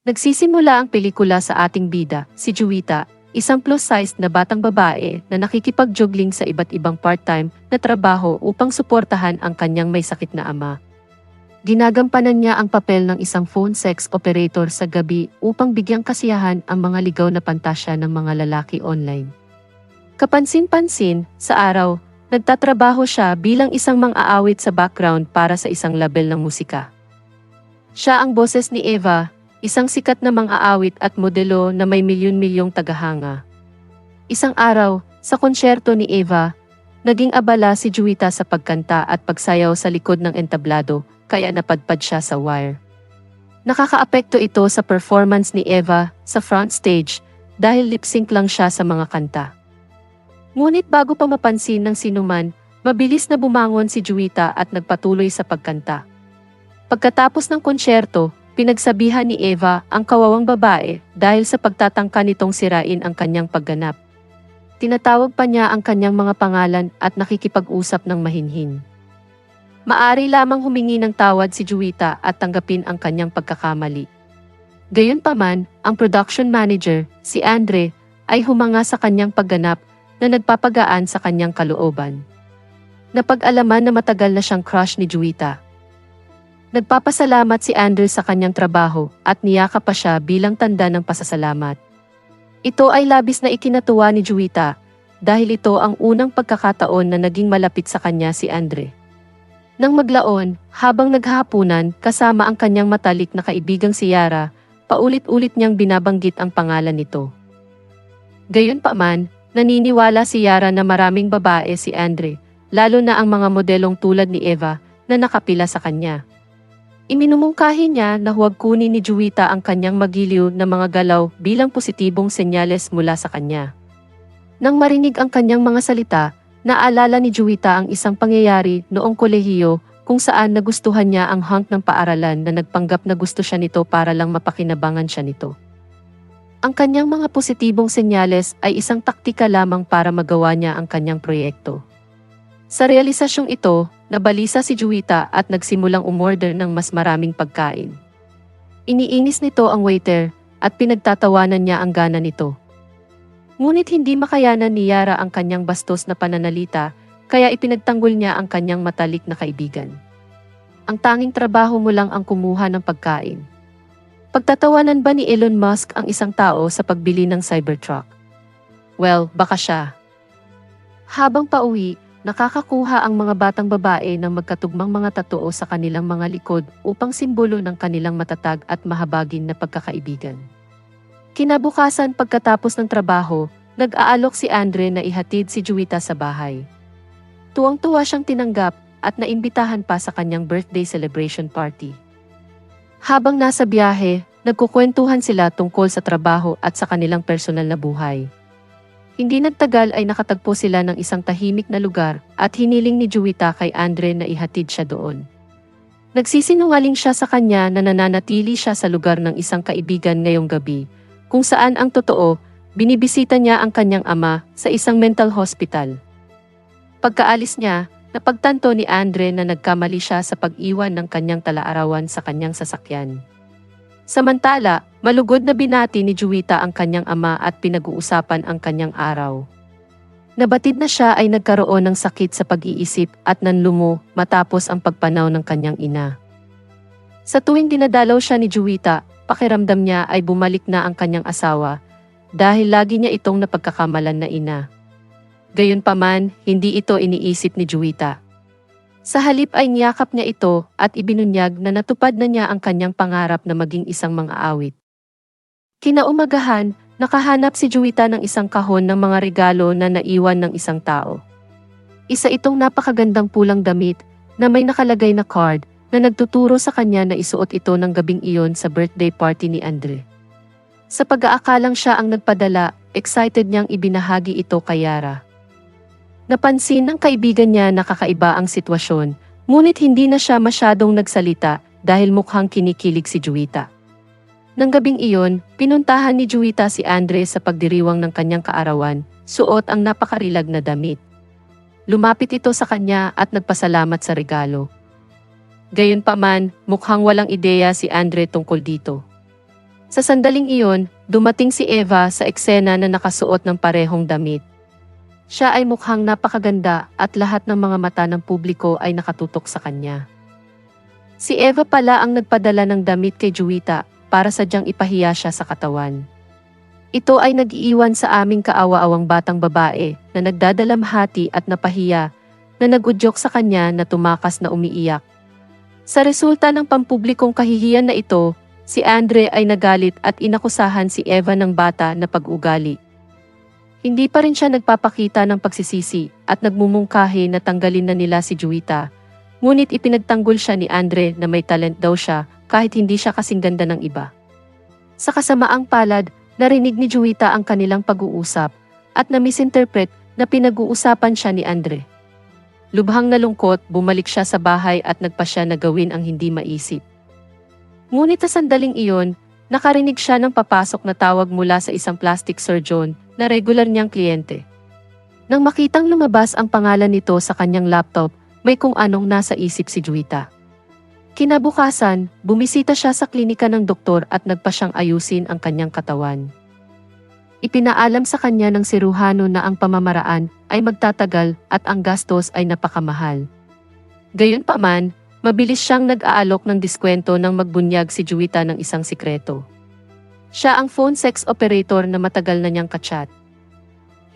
Nagsisimula ang pelikula sa ating bida, si Juwita, isang plus-sized na batang babae na nakikipag-juggling sa iba't ibang part-time na trabaho upang suportahan ang kanyang may sakit na ama. Ginagampanan niya ang papel ng isang phone sex operator sa gabi upang bigyang kasiyahan ang mga ligaw na pantasya ng mga lalaki online. Kapansin-pansin, sa araw, nagtatrabaho siya bilang isang mang-aawit sa background para sa isang label ng musika. Siya ang boses ni Eva, isang sikat na mang-aawit at modelo na may milyon-milyong tagahanga. Isang araw, sa konsyerto ni Eva, naging abala si Juwita sa pagkanta at pagsayaw sa likod ng entablado, kaya napadpad siya sa wire. Nakakaapekto ito sa performance ni Eva sa front stage dahil lip-sync lang siya sa mga kanta. Ngunit bago pa mapansin ng sinuman, mabilis na bumangon si Juwita at nagpatuloy sa pagkanta. Pagkatapos ng konsyerto, pinagsabihan ni Eva ang kawawang babae dahil sa pagtatangka nitong sirain ang kanyang pagganap. Tinatawag pa niya ang kanyang mga pangalan at nakikipag-usap ng mahinhin. Maari lamang humingi ng tawad si Juwita at tanggapin ang kanyang pagkakamali. Gayunpaman, ang production manager, si Andre, ay humanga sa kanyang pagganap na nagpapagaan sa kanyang kalooban. Napag-alaman na matagal na siyang crush ni Juwita. Nagpapasalamat si Andre sa kanyang trabaho at niyakap pa siya bilang tanda ng pasasalamat. Ito ay labis na ikinatuwa ni Juwita dahil ito ang unang pagkakataon na naging malapit sa kanya si Andre. Nang maglaon, habang naghahapunan kasama ang kanyang matalik na kaibigang si Yara, paulit-ulit niyang binabanggit ang pangalan nito. Gayunpaman, naniniwala si Yara na maraming babae si Andre, lalo na ang mga modelong tulad ni Eva na nakapila sa kanya. Iminumungkahi niya na huwag kunin ni Juwita ang kanyang magiliw na mga galaw bilang positibong senyales mula sa kanya. Nang marinig ang kanyang mga salita, naalala ni Juwita ang isang pangyayari noong kolehiyo kung saan nagustuhan niya ang hunk ng paaralan na nagpanggap na gusto siya nito para lang mapakinabangan siya nito. Ang kanyang mga positibong senyales ay isang taktika lamang para magawa niya ang kanyang proyekto. Sa realisasyong ito, nabalisa si Juwita at nagsimulang umorder ng mas maraming pagkain. Iniinis nito ang waiter at pinagtatawanan niya ang gana nito. Ngunit hindi makayanan ni Yara ang kanyang bastos na pananalita, kaya ipinagtanggol niya ang kanyang matalik na kaibigan. Ang tanging trabaho mo lang ang kumuha ng pagkain. Pagtatawanan ba ni Elon Musk ang isang tao sa pagbili ng Cybertruck? Well, baka siya. Habang pauwi, nakakakuha ang mga batang babae ng magkatugmang mga tattoo sa kanilang mga likod upang simbolo ng kanilang matatag at mahabagin na pagkakaibigan. Kinabukasan pagkatapos ng trabaho, nag-aalok si Andre na ihatid si Juwita sa bahay. Tuwang-tuwa siyang tinanggap at naimbitahan pa sa kanyang birthday celebration party. Habang nasa biyahe, nagkukwentuhan sila tungkol sa trabaho at sa kanilang personal na buhay. Hindi nagtagal ay nakatagpo sila ng isang tahimik na lugar at hiniling ni Juwita kay Andre na ihatid siya doon. Nagsisinungaling siya sa kanya na nananatili siya sa lugar ng isang kaibigan ngayong gabi, kung saan ang totoo, binibisita niya ang kanyang ama sa isang mental hospital. Pagkaalis niya, napagtanto ni Andre na nagkamali siya sa pag-iwan ng kanyang talaarawan sa kanyang sasakyan. Samantala, malugod na binati ni Juwita ang kanyang ama at pinag-uusapan ang kanyang araw. Nabatid na siya ay nagkaroon ng sakit sa pag-iisip at nanlumo matapos ang pagpanaw ng kanyang ina. Sa tuwing dinadalaw siya ni Juwita, pakiramdam niya ay bumalik na ang kanyang asawa dahil lagi niya itong napagkakamalan na ina. Gayunpaman, hindi ito iniisip ni Juwita. Sa halip ay niyakap niya ito at ibinunyag na natupad na niya ang kanyang pangarap na maging isang mang-aawit. Kinaumagahan, nakahanap si Juwita ng isang kahon ng mga regalo na naiwan ng isang tao. Isa itong napakagandang pulang damit na may nakalagay na card na nagtuturo sa kanya na isuot ito ng gabing iyon sa birthday party ni Andre. Sa pag-aakalang siya ang nagpadala, excited niyang ibinahagi ito kay Yara. Napansin ng kaibigan niya na kakaiba ang sitwasyon, ngunit hindi na siya masyadong nagsalita dahil mukhang kinikilig si Juwita. Nang gabing iyon, pinuntahan ni Juwita si Andre sa pagdiriwang ng kanyang kaarawan, suot ang napakarilag na damit. Lumapit ito sa kanya at nagpasalamat sa regalo. Gayunpaman, mukhang walang ideya si Andre tungkol dito. Sa sandaling iyon, dumating si Eva sa eksena na nakasuot ng parehong damit. Siya ay mukhang napakaganda at lahat ng mga mata ng publiko ay nakatutok sa kanya. Si Eva pala ang nagpadala ng damit kay Juwita para sadyang ipahiya siya sa katawan. Ito ay nag-iiwan sa aming kaawa-awang batang babae na nagdadalamhati at napahiya na nag-udyok sa kanya na tumakas na umiiyak. Sa resulta ng pampublikong kahihiyan na ito, si Andre ay nagalit at inakusahan si Eva ng bata na pag-ugali. Hindi pa rin siya nagpapakita ng pagsisisi at nagmumungkahi na tanggalin na nila si Juwita. Ngunit ipinagtanggol siya ni Andre na may talent daw siya kahit hindi siya kasing ganda ng iba. Sa kasamaang palad, narinig ni Juwita ang kanilang pag-uusap at na-misinterpret na pinag-uusapan siya ni Andre. Lubhang nalungkot, bumalik siya sa bahay at nagpa siya na gawin ang hindi maisip. Ngunit sa sandaling iyon, nakarinig siya ng papasok na tawag mula sa isang plastic surgeon na regular niyang kliyente. Nang makitang lumabas ang pangalan nito sa kanyang laptop, may kung anong nasa isip si Juwita. Kinabukasan, bumisita siya sa klinika ng doktor at nagpa siyang ayusin ang kanyang katawan. Ipinaalam sa kanya ng siruhano na ang pamamaraan ay magtatagal at ang gastos ay napakamahal. Gayunpaman, mabilis siyang nag-aalok ng diskwento nang magbunyag si Juwita ng isang sikreto. Siya ang phone sex operator na matagal na niyang kachat.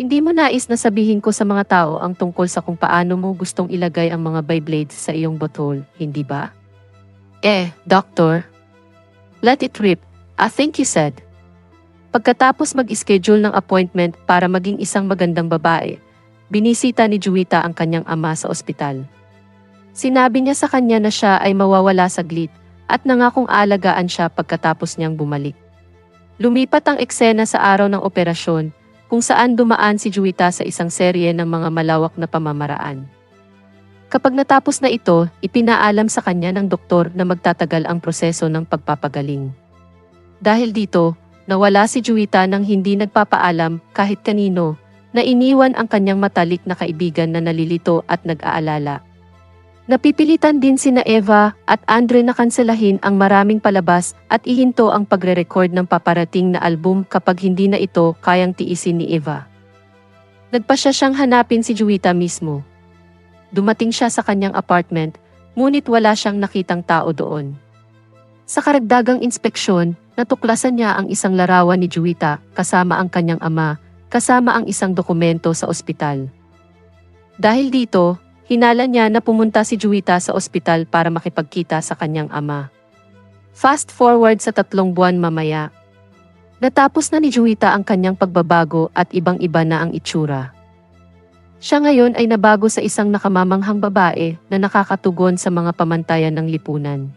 Hindi mo nais na sabihin ko sa mga tao ang tungkol sa kung paano mo gustong ilagay ang mga Beyblades sa iyong butthole, hindi ba? Doctor. Let it rip, I think you said. Pagkatapos mag-schedule ng appointment para maging isang magandang babae, binisita ni Juwita ang kanyang ama sa ospital. Sinabi niya sa kanya na siya ay mawawala saglit at nangakong aalagaan siya pagkatapos niyang bumalik. Lumipat ang eksena sa araw ng operasyon kung saan dumaan si Juwita sa isang serye ng mga malawak na pamamaraan. Kapag natapos na ito, ipinaalam sa kanya ng doktor na magtatagal ang proseso ng pagpapagaling. Dahil dito, nawala si Juwita nang hindi nagpapaalam kahit kanino na iniwan ang kanyang matalik na kaibigan na nalilito at nag-aalala. Napipilitan din sina Eva at Andre na kanselahin ang maraming palabas at ihinto ang pagre-record ng paparating na album kapag hindi na ito kayang tiisin ni Eva. Nagpasya siyang hanapin si Juwita mismo. Dumating siya sa kanyang apartment, ngunit wala siyang nakitang tao doon. Sa karagdagang inspeksyon, natuklasan niya ang isang larawan ni Juwita kasama ang kanyang ama, kasama ang isang dokumento sa ospital. Dahil dito, hinala niya na pumunta si Juwita sa ospital para makipagkita sa kanyang ama. Fast forward sa 3 buwan mamaya. Natapos na ni Juwita ang kanyang pagbabago at ibang-iba na ang itsura. Siya ngayon ay nabago sa isang nakamamanghang babae na nakakatugon sa mga pamantayan ng lipunan.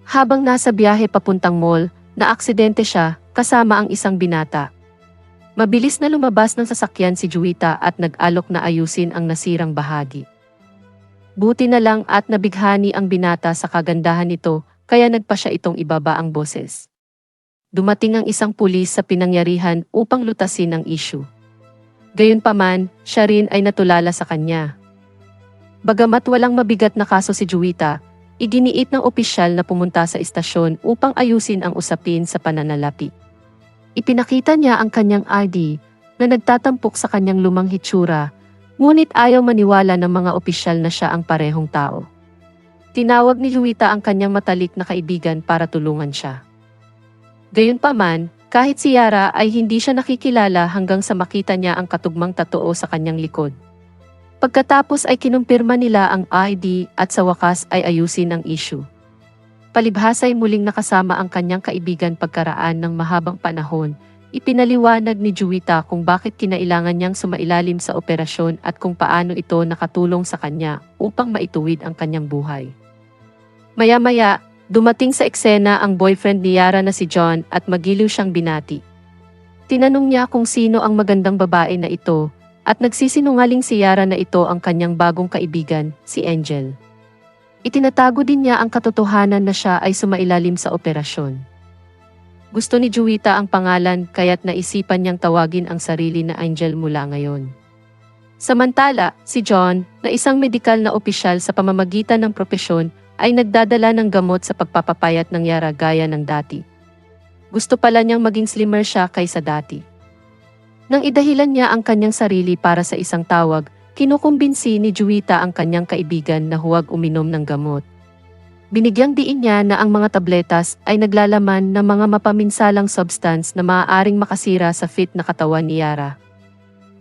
Habang nasa biyahe papuntang mall, naaksidente siya kasama ang isang binata. Mabilis na lumabas ng sasakyan si Juwita at nag-alok na ayusin ang nasirang bahagi. Buti na lang at nabighani ang binata sa kagandahan nito, kaya nagpa siya itong ibaba ang boses. Dumating ang isang pulis sa pinangyarihan upang lutasin ang issue. Gayunpaman, siya rin ay natulala sa kanya. Bagamat walang mabigat na kaso si Juwita, iginiit ng opisyal na pumunta sa istasyon upang ayusin ang usapin sa pananalapi. Ipinakita niya ang kanyang ID na nagtatampok sa kanyang lumang hitsura, ngunit ayaw maniwala ng mga opisyal na siya ang parehong tao. Tinawag ni Juwita ang kanyang matalik na kaibigan para tulungan siya. Gayunpaman, kahit si Yara ay hindi siya nakikilala hanggang sa makita niya ang katugmang tattoo sa kanyang likod. Pagkatapos ay kinumpirma nila ang ID at sa wakas ay ayusin ang issue. Palibhas ay muling nakasama ang kanyang kaibigan pagkaraan ng mahabang panahon. Ipinaliwanag ni Juwita kung bakit kinailangan niyang sumailalim sa operasyon at kung paano ito nakatulong sa kanya upang maituwid ang kanyang buhay. Maya-maya, dumating sa eksena ang boyfriend ni Yara na si John at magiliw siyang binati. Tinanong niya kung sino ang magandang babae na ito at nagsisinungaling si Yara na ito ang kanyang bagong kaibigan, si Angel. Itinatago din niya ang katotohanan na siya ay sumailalim sa operasyon. Gusto ni Juwita ang pangalan kaya't naisipan niyang tawagin ang sarili na Angel mula ngayon. Samantala, si John, na isang medikal na opisyal sa pamamagitan ng propesyon, ay nagdadala ng gamot sa pagpapapayat ng Yara gaya ng dati. gusto pala niyang maging slimmer siya kaysa dati. Nang idahilan niya ang kanyang sarili para sa isang tawag, kinukumbinsi ni Juwita ang kanyang kaibigan na huwag uminom ng gamot. Binigyang diin niya na ang mga tabletas ay naglalaman ng mga mapaminsalang substance na maaaring makasira sa fit na katawan ni Yara.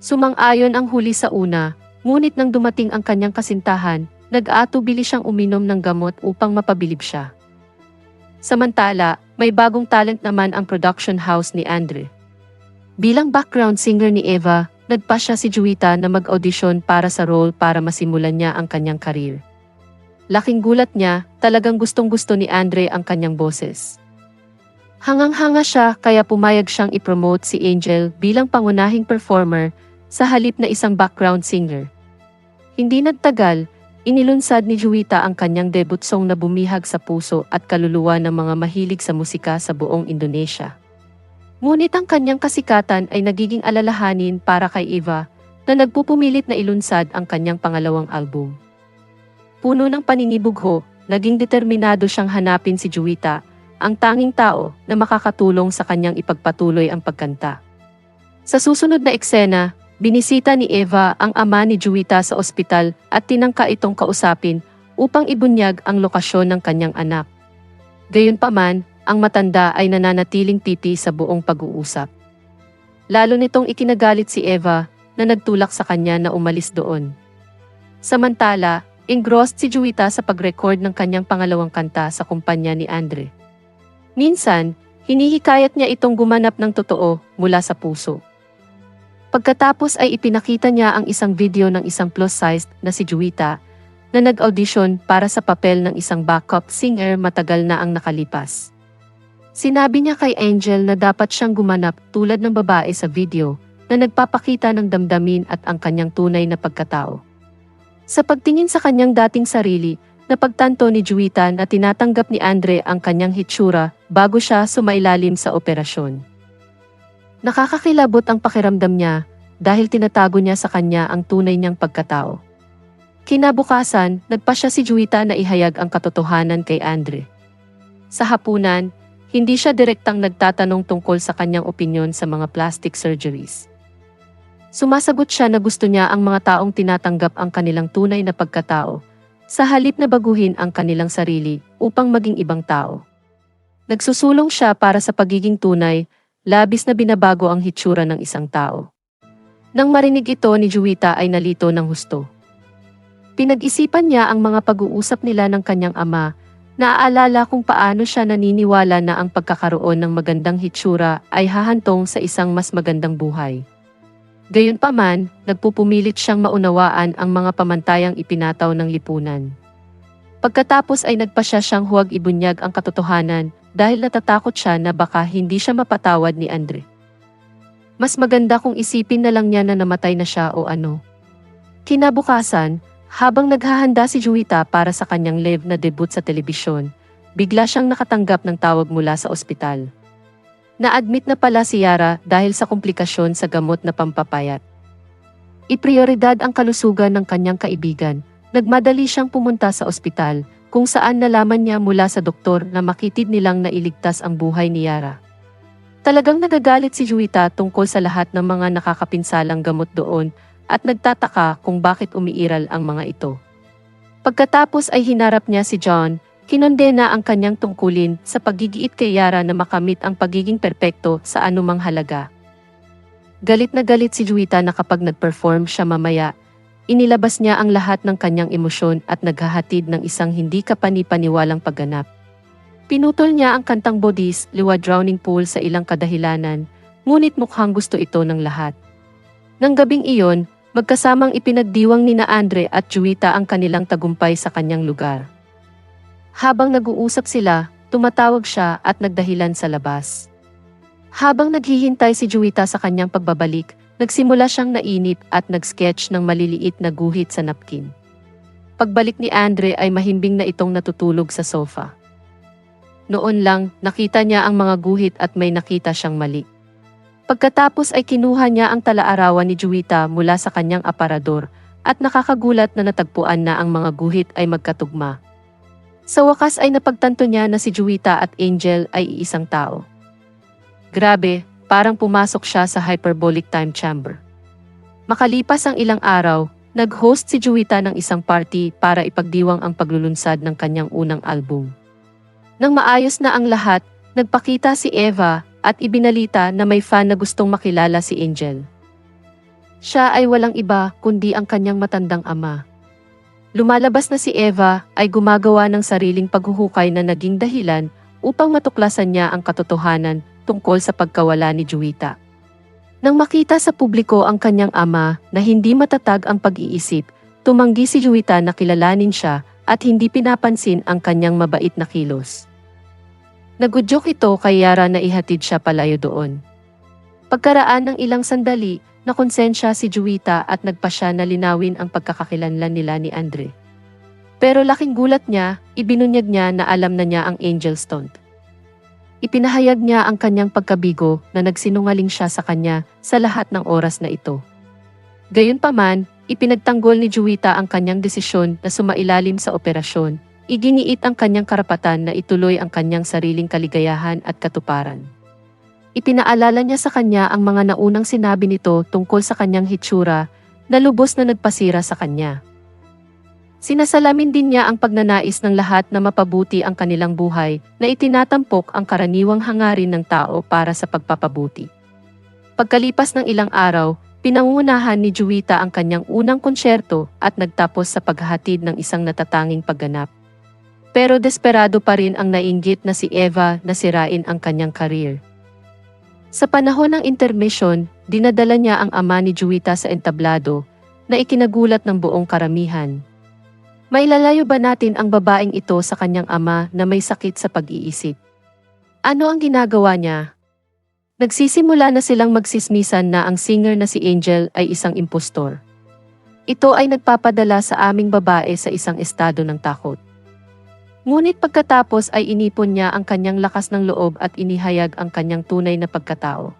Sumang-ayon ang huli sa una, ngunit nang dumating ang kanyang kasintahan, nag-aatubili siyang uminom ng gamot upang mapabilib siya. Samantala, may bagong talent naman ang production house ni Andre. Bilang background singer ni Eva, nagpasya si Juwita na mag-audition para sa role para masimulan niya ang kanyang karir. Laking gulat niya, talagang gustong-gusto ni Andre ang kanyang boses. Hangang-hanga siya kaya pumayag siyang ipromote si Angel bilang pangunahing performer sa halip na isang background singer. Hindi nagtagal, inilunsad ni Juwita ang kanyang debut song na bumihag sa puso at kaluluwa ng mga mahilig sa musika sa buong Indonesia. Ngunit ang kanyang kasikatan ay nagiging alalahanin para kay Eva na nagpupumilit na ilunsad ang kanyang pangalawang album. Puno ng paninibugho, naging determinado siyang hanapin si Juwita, ang tanging tao na makakatulong sa kanyang ipagpatuloy ang pagkanta. Sa susunod na eksena, binisita ni Eva ang ama ni Juwita sa ospital at tinangka itong kausapin upang ibunyag ang lokasyon ng kanyang anak. Gayunpaman, ang matanda ay nananatiling titi sa buong pag-uusap. Lalo nitong ikinagalit si Eva na nagtulak sa kanya na umalis doon. Samantala, engrossed si Juwita sa pag-record ng kanyang pangalawang kanta sa kumpanya ni Andre. Minsan, hinihikayat niya itong gumanap ng totoo mula sa puso. Pagkatapos ay ipinakita niya ang isang video ng isang plus-sized na si Juwita na nag-audition para sa papel ng isang backup singer matagal na ang nakalipas. Sinabi niya kay Angel na dapat siyang gumanap tulad ng babae sa video na nagpapakita ng damdamin at ang kanyang tunay na pagkatao. Sa pagtingin sa kanyang dating sarili, napagtanto ni Juwita na tinatanggap ni Andre ang kanyang hitsura bago siya sumailalim sa operasyon. Nakakakilabot ang pakiramdam niya dahil tinatago niya sa kanya ang tunay niyang pagkatao. Kinabukasan, nagpasya si Juwita na ihayag ang katotohanan kay Andre. Sa hapunan, hindi siya direktang nagtatanong tungkol sa kanyang opinyon sa mga plastic surgeries. Sumasagot siya na gusto niya ang mga taong tinatanggap ang kanilang tunay na pagkatao, sa halip na baguhin ang kanilang sarili upang maging ibang tao. Nagsusulong siya para sa pagiging tunay, labis na binabago ang hitsura ng isang tao. Nang marinig ito ni Juwita ay nalito ng husto. Pinag-isipan niya ang mga pag-uusap nila ng kanyang ama, naaalala kung paano siya naniniwala na ang pagkakaroon ng magandang hitsura ay hahantong sa isang mas magandang buhay. Gayunpaman, nagpupumilit siyang maunawaan ang mga pamantayang ipinataw ng lipunan. Pagkatapos ay nagpasya siyang huwag ibunyag ang katotohanan dahil natatakot siya na baka hindi siya mapatawad ni Andre. Mas maganda kung isipin na lang niya na namatay na siya o ano. Kinabukasan, habang naghahanda si Juwita para sa kanyang live na debut sa telebisyon, bigla siyang nakatanggap ng tawag mula sa ospital. Na-admit na pala si Yara dahil sa komplikasyon sa gamot na pampapayat. Iprioridad ang kalusugan ng kanyang kaibigan. Nagmadali siyang pumunta sa ospital, kung saan nalaman niya mula sa doktor na makitid nilang nailigtas ang buhay ni Yara. Talagang nagagalit si Juwita tungkol sa lahat ng mga nakakapinsalang gamot doon at nagtataka kung bakit umiiral ang mga ito. Pagkatapos ay hinarap niya si John. Kinondena ang kanyang tungkulin sa paggigiit kay Yara na makamit ang pagiging perpekto sa anumang halaga. Galit na galit si Juwita na kapag nag-perform siya mamaya, inilabas niya ang lahat ng kanyang emosyon at naghahatid ng isang hindi kapani-paniwalang pagganap. Pinutol niya ang kantang Bodies, Liwa Drowning Pool sa ilang kadahilanan, ngunit mukhang gusto ito ng lahat. Nang gabing iyon, magkasamang ipinagdiwang ni na Andre at Juwita ang kanilang tagumpay sa kanyang lugar. Habang nag-uusap sila, tumatawag siya at nagdahilan sa labas. Habang naghihintay si Juwita sa kanyang pagbabalik, nagsimula siyang nainip at nag-sketch ng maliliit na guhit sa napkin. Pagbalik ni Andre ay mahimbing na itong natutulog sa sofa. Noon lang, nakita niya ang mga guhit at may nakita siyang mali. Pagkatapos ay kinuha niya ang talaarawan ni Juwita mula sa kanyang aparador at nakakagulat na natagpuan na ang mga guhit ay magkatugma. Sa wakas ay napagtanto niya na si Juwita at Angel ay iisang tao. Grabe, parang pumasok siya sa hyperbolic time chamber. Makalipas ang ilang araw, nag-host si Juwita ng isang party para ipagdiwang ang paglulunsad ng kanyang unang album. Nang maayos na ang lahat, nagpakita si Eva at ibinalita na may fan na gustong makilala si Angel. Siya ay walang iba kundi ang kanyang matandang ama. Lumalabas na si Eva ay gumagawa ng sariling paghuhukay na naging dahilan upang matuklasan niya ang katotohanan tungkol sa pagkawala ni Juwita. Nang makita sa publiko ang kanyang ama na hindi matatag ang pag-iisip, tumanggi si Juwita na kilalanin siya at hindi pinapansin ang kanyang mabait na kilos. Nagudyok ito kay Yara na ihatid siya palayo doon. Pagkaraan ng ilang sandali, nakonsensya si Juwita at nagpasya na linawin ang pagkakakilanlan nila ni Andre. Pero laking gulat niya, ibinunyag niya na alam na niya ang Angel stunt. Ipinahayag niya ang kanyang pagkabigo na nagsinungaling siya sa kanya sa lahat ng oras na ito. Gayunpaman, ipinagtanggol ni Juwita ang kanyang desisyon na sumailalim sa operasyon. Iginiit ang kanyang karapatan na ituloy ang kanyang sariling kaligayahan at katuparan. Ipinaalala niya sa kanya ang mga naunang sinabi nito tungkol sa kanyang hitsura na lubos na nagpasira sa kanya. Sinasalamin din niya ang pagnanais ng lahat na mapabuti ang kanilang buhay na itinatampok ang karaniwang hangarin ng tao para sa pagpapabuti. Pagkalipas ng ilang araw, pinangungunahan ni Juwita ang kanyang unang konsyerto at nagtapos sa paghahatid ng isang natatanging pagganap. Pero desperado pa rin ang nainggit na si Eva na sirain ang kanyang career. Sa panahon ng intermission, dinadala niya ang ama ni Juwita sa entablado na ikinagulat ng buong karamihan. Mailalayo ba natin ang babaeng ito sa kanyang ama na may sakit sa pag-iisip? Ano ang ginagawa niya? Nagsisimula na silang magsismisan na ang singer na si Angel ay isang impostor. Ito ay nagpapadala sa aming babae sa isang estado ng takot. Ngunit pagkatapos ay inipon niya ang kanyang lakas ng loob at inihayag ang kanyang tunay na pagkatao.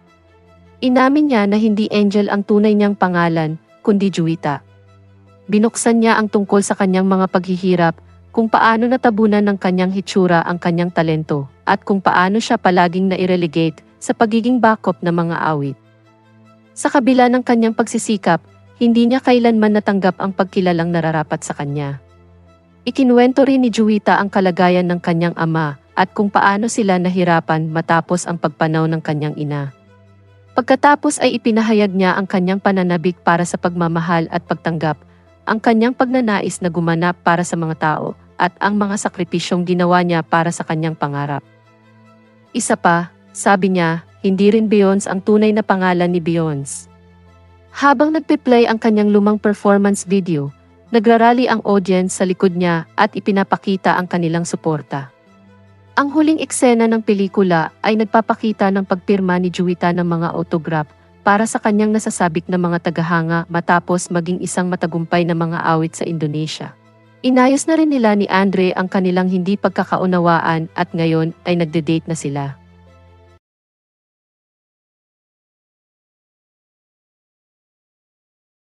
Inamin niya na hindi Angel ang tunay niyang pangalan, kundi Juwita. Binuksan niya ang tungkol sa kanyang mga paghihirap, kung paano natabunan ng kanyang hitsura ang kanyang talento, at kung paano siya palaging nai-relegate sa pagiging backup ng mga awit. Sa kabila ng kanyang pagsisikap, hindi niya kailanman natanggap ang pagkilalang nararapat sa kanya. Ikinuwento rin ni Juwita ang kalagayan ng kanyang ama at kung paano sila nahirapan matapos ang pagpanaw ng kanyang ina. Pagkatapos ay ipinahayag niya ang kanyang pananabik para sa pagmamahal at pagtanggap, ang kanyang pagnanais na gumanap para sa mga tao, at ang mga sakripisyong ginawa niya para sa kanyang pangarap. Isa pa, sabi niya, hindi rin Beyonce ang tunay na pangalan ni Beyonce. Habang nagpe-play ang kanyang lumang performance video, nagrarally ang audience sa likod niya at ipinapakita ang kanilang suporta. Ang huling eksena ng pelikula ay nagpapakita ng pagpirma ni Juwita ng mga autograph para sa kanyang nasasabik na mga tagahanga matapos maging isang matagumpay na mga awit sa Indonesia. Inayos na rin nila ni Andre ang kanilang hindi pagkakaunawaan at ngayon ay nagde-date na sila.